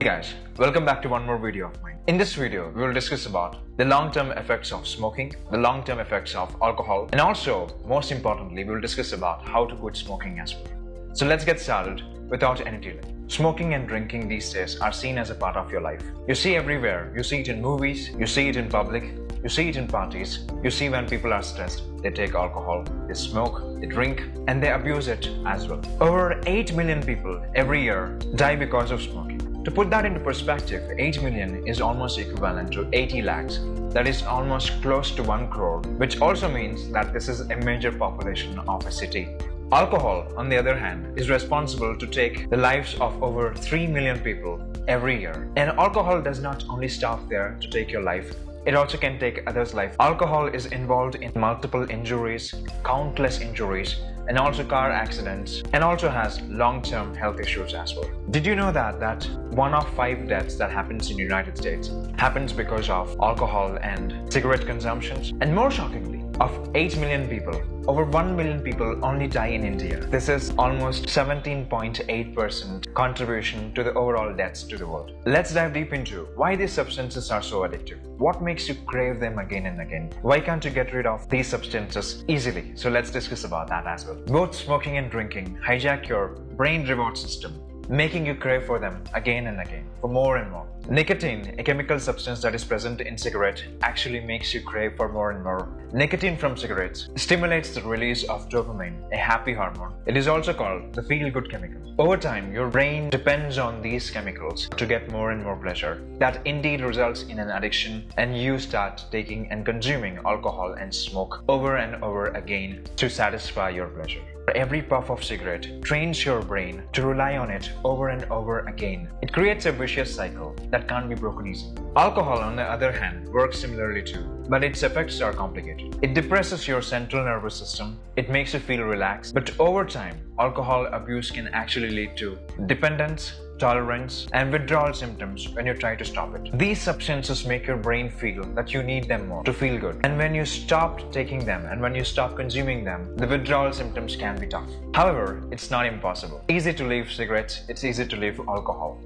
Hey guys, welcome back to one more video of mine. In this video, we will discuss about the long-term effects of smoking, the long-term effects of alcohol, and also, most importantly, we will discuss about how to quit smoking as well. So let's get started without any delay. Smoking and drinking these days are seen as a part of your life. You see everywhere. You see it in movies, you see it in public, you see it in parties, you see when people are stressed, they take alcohol, they smoke, they drink, and they abuse it as well. Over 8 million people every year die because of smoking. To put that into perspective, 8 million is almost equivalent to 80 lakhs. That is almost close to 1 crore, which also means that this is a major population of a city. Alcohol, on the other hand, is responsible to take the lives of over 3 million people every year. And alcohol does not only stop there to take your life, it also can take others' life. Alcohol is involved in multiple injuries, countless injuries, and also car accidents, and also has long-term health issues as well. Did you know that 1 of 5 deaths that happens in the United States happens because of alcohol and cigarette consumptions? And more shockingly, of 8 million people, over 1 million people only die in India. This is almost 17.8% contribution to the overall deaths to the world. Let's dive deep into why these substances are so addictive. What makes you crave them again and again? Why can't you get rid of these substances easily? So let's discuss about that as well. Both smoking and drinking hijack your brain reward system, making you crave for them again and again, for more and more. Nicotine, a chemical substance that is present in cigarette, actually makes you crave for more and more. Nicotine from cigarettes stimulates the release of dopamine, a happy hormone. It is also called the feel-good chemical. Over time, your brain depends on these chemicals to get more and more pleasure. That indeed results in an addiction, and you start taking and consuming alcohol and smoke over and over again to satisfy your pleasure. Every puff of cigarette trains your brain to rely on it over and over again. It creates a vicious cycle that can't be broken easily. Alcohol, on the other hand, works similarly too, but its effects are complicated. It depresses your central nervous system, it makes you feel relaxed, but over time, alcohol abuse can actually lead to dependence, tolerance, and withdrawal symptoms when you try to stop it. These substances make your brain feel that you need them more to feel good. And when you stop taking them and when you stop consuming them, the withdrawal symptoms can be tough. However, it's not impossible. It's easy to leave cigarettes, it's easy to leave alcohol.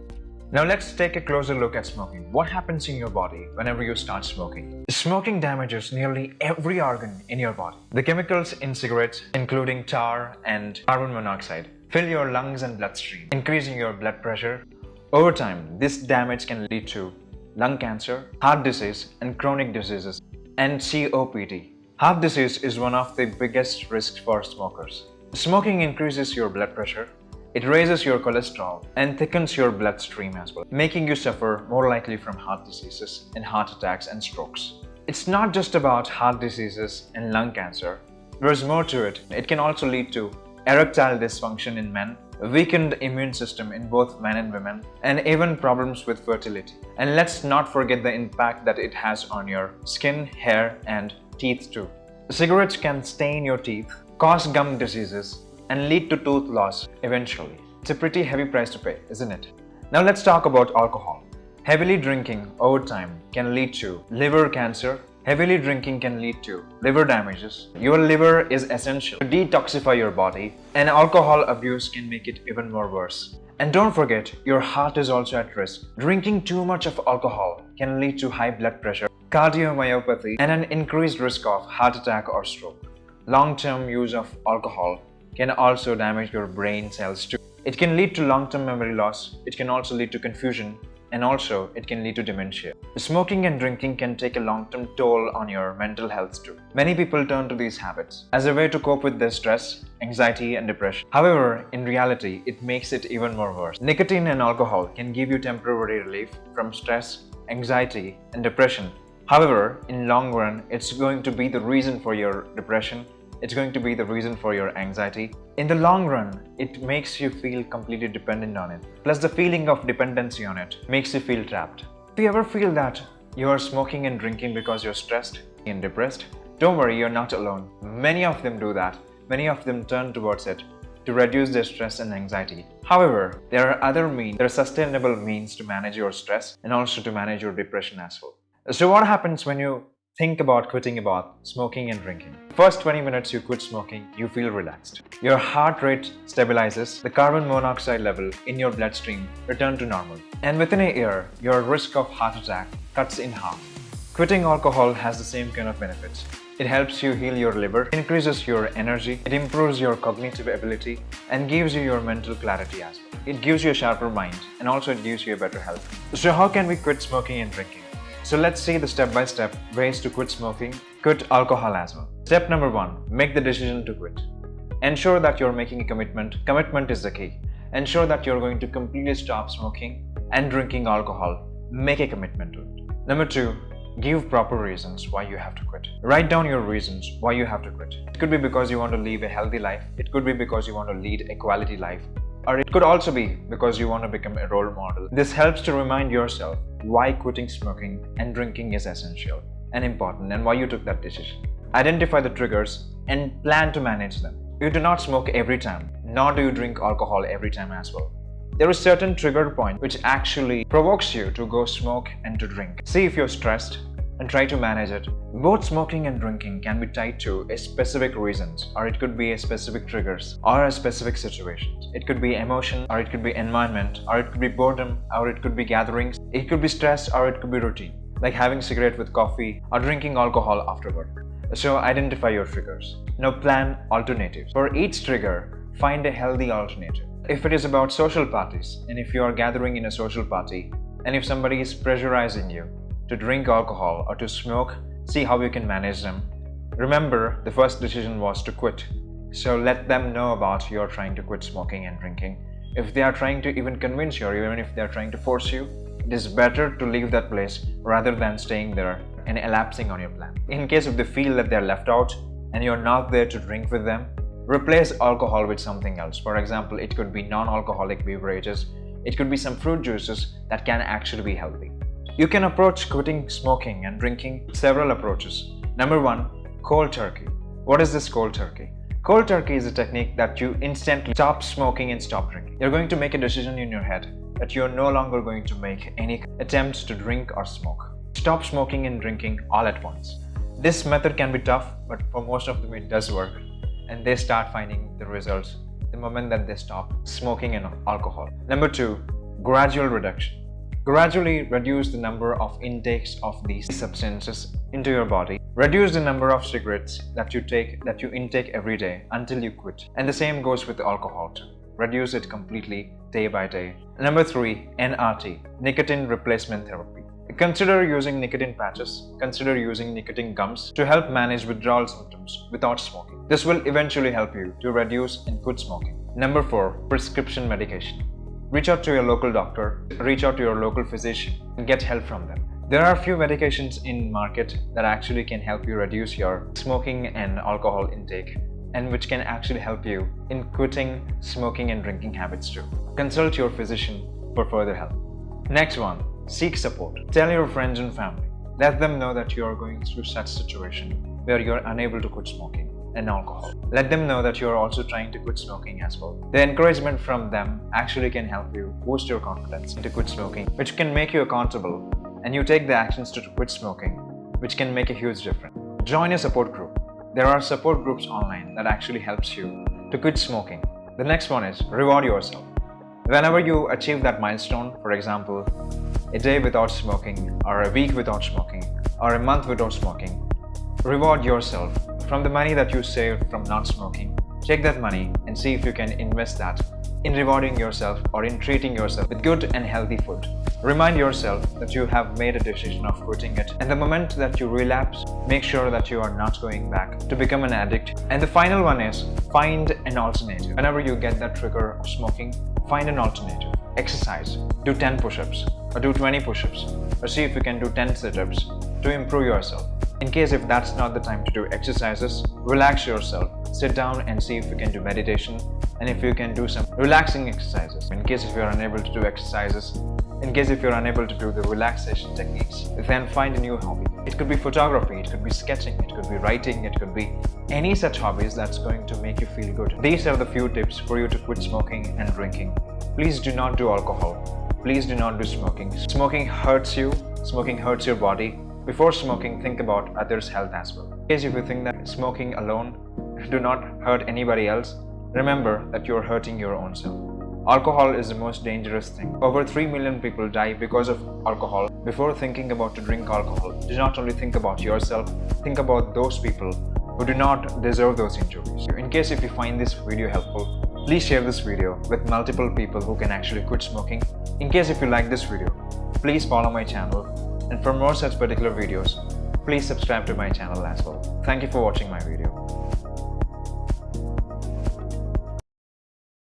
Now let's take a closer look at smoking. What happens in your body whenever you start smoking? Smoking damages nearly every organ in your body. The chemicals in cigarettes, including tar and carbon monoxide, fill your lungs and bloodstream, increasing your blood pressure. Over time, this damage can lead to lung cancer, heart disease, and chronic diseases, and COPD. Heart disease is one of the biggest risks for smokers. Smoking increases your blood pressure, it raises your cholesterol, and thickens your bloodstream as well, making you suffer more likely from heart diseases and heart attacks and strokes. It's not just about heart diseases and lung cancer. There's more to it. It can also lead to erectile dysfunction in men, a weakened immune system in both men and women, and even problems with fertility. And let's not forget the impact that it has on your skin, hair, and teeth too. Cigarettes can stain your teeth, cause gum diseases, and lead to tooth loss eventually. It's a pretty heavy price to pay, isn't it? Now let's talk about alcohol. Heavily drinking over time can lead to liver cancer. Heavily drinking can lead to liver damages. Your liver is essential to detoxify your body, and alcohol abuse can make it even more worse. And don't forget, your heart is also at risk. Drinking too much of alcohol can lead to high blood pressure, cardiomyopathy, and an increased risk of heart attack or stroke. Long-term use of alcohol can also damage your brain cells too. It can lead to long-term memory loss, it can also lead to confusion, and also it can lead to dementia. Smoking and drinking can take a long-term toll on your mental health too. Many people turn to these habits as a way to cope with their stress, anxiety, and depression. However, in reality, it makes it even more worse. Nicotine and alcohol can give you temporary relief from stress, anxiety, and depression. However, in long run, it's going to be the reason for your depression. It's going to be the reason for your anxiety. In the long run, it makes you feel completely dependent on it. Plus, the feeling of dependency on it makes you feel trapped. If you ever feel that you are smoking and drinking because you're stressed and depressed, don't worry, you're not alone. Many of them do that. Many of them turn towards it to reduce their stress and anxiety. However, there are sustainable means to manage your stress and also to manage your depression as well. So what happens when you think about quitting about smoking and drinking. First 20 minutes you quit smoking, you feel relaxed. Your heart rate stabilizes, the carbon monoxide level in your bloodstream return to normal. And within a year, your risk of heart attack cuts in half. Quitting alcohol has the same kind of benefits. It helps you heal your liver, increases your energy, it improves your cognitive ability, and gives you your mental clarity as well. It gives you a sharper mind, and also it gives you a better health. So how can we quit smoking and drinking? So let's see the step-by-step ways to quit smoking, quit alcohol as well. Step number 1, make the decision to quit. Ensure that you're making a commitment. Commitment is the key. Ensure that you're going to completely stop smoking and drinking alcohol. Make a commitment to it. Number 2, give proper reasons why you have to quit. Write down your reasons why you have to quit. It could be because you want to live a healthy life. It could be because you want to lead a quality life. Or it could also be because you want to become a role model. This helps to remind yourself why quitting smoking and drinking is essential and important and why you took that decision. Identify the triggers and plan to manage them. You do not smoke every time, nor do you drink alcohol every time as well. There is certain trigger point which actually provokes you to go smoke and to drink. See if you're stressed and try to manage it. Both smoking and drinking can be tied to a specific reasons, or it could be a specific triggers or a specific situations. It could be emotion, or it could be environment, or it could be boredom, or it could be gatherings. It could be stress, or it could be routine, like having cigarette with coffee or drinking alcohol after work. So identify your triggers. Now plan alternatives. For each trigger, find a healthy alternative. If it is about social parties, and if you are gathering in a social party, and if somebody is pressurizing you to drink alcohol or to smoke, see how you can manage them. Remember, the first decision was to quit. So let them know about you're trying to quit smoking and drinking. If they are trying to even convince you, or even if they are trying to force you, it is better to leave that place rather than staying there and elapsing on your plan. In case if they feel that they're left out and you're not there to drink with them, replace alcohol with something else. For example, it could be non-alcoholic beverages. It could be some fruit juices that can actually be healthy. You can approach quitting smoking and drinking with several approaches. Number 1, cold turkey. What is this cold turkey? Cold turkey is a technique that you instantly stop smoking and stop drinking. You're going to make a decision in your head that you're no longer going to make any attempts to drink or smoke. Stop smoking and drinking all at once. This method can be tough, but for most of them it does work. And they start finding the results the moment that they stop smoking and alcohol. Number 2, gradual reduction. Gradually reduce the number of intakes of these substances into your body. Reduce the number of cigarettes that you intake every day until you quit. And the same goes with alcohol too. Reduce it completely day by day. Number 3, NRT, nicotine replacement therapy. Consider using nicotine patches. Consider using nicotine gums to help manage withdrawal symptoms without smoking. This will eventually help you to reduce and quit smoking. Number 4, prescription medication. Reach out to your local doctor, reach out to your local physician and get help from them. There are a few medications in market that actually can help you reduce your smoking and alcohol intake, and which can actually help you in quitting smoking and drinking habits too. Consult your physician for further help. Next one, seek support. Tell your friends and family. Let them know that you are going through such situation where you are unable to quit smoking and alcohol. Let them know that you are also trying to quit smoking as well. The encouragement from them actually can help you boost your confidence to quit smoking, which can make you accountable, and you take the actions to quit smoking, which can make a huge difference. Join a support group. There are support groups online that actually helps you to quit smoking. The next one is reward yourself. Whenever you achieve that milestone, for example, a day without smoking, or a week without smoking, or a month without smoking, reward yourself. From the money that you save from not smoking, take that money and see if you can invest that in rewarding yourself or in treating yourself with good and healthy food. Remind yourself that you have made a decision of quitting it, and the moment that you relapse, make sure that you are not going back to become an addict. And the final one is find an alternative. Whenever you get that trigger of smoking, find an alternative. Exercise. Do 10 push-ups or do 20 push-ups, or see if you can do 10 sit-ups to improve yourself. In case if that's not the time to do exercises, relax yourself. Sit down and see if you can do meditation, and if you can do some relaxing exercises. In case if you're unable to do exercises, in case if you're unable to do the relaxation techniques, then find a new hobby. It could be photography, it could be sketching, it could be writing, it could be any such hobbies that's going to make you feel good. These are the few tips for you to quit smoking and drinking. Please do not do alcohol. Please do not do smoking. Smoking hurts you. Smoking hurts your body. Before smoking, think about others' health as well. In case if you think that smoking alone do not hurt anybody else, remember that you're hurting your own self. Alcohol is the most dangerous thing. Over 3 million people die because of alcohol. Before thinking about to drink alcohol, do not only think about yourself, think about those people who do not deserve those injuries. In case if you find this video helpful, please share this video with multiple people who can actually quit smoking. In case if you like this video, please follow my channel, and for more such particular videos, please subscribe to my channel as well. Thank you for watching my video.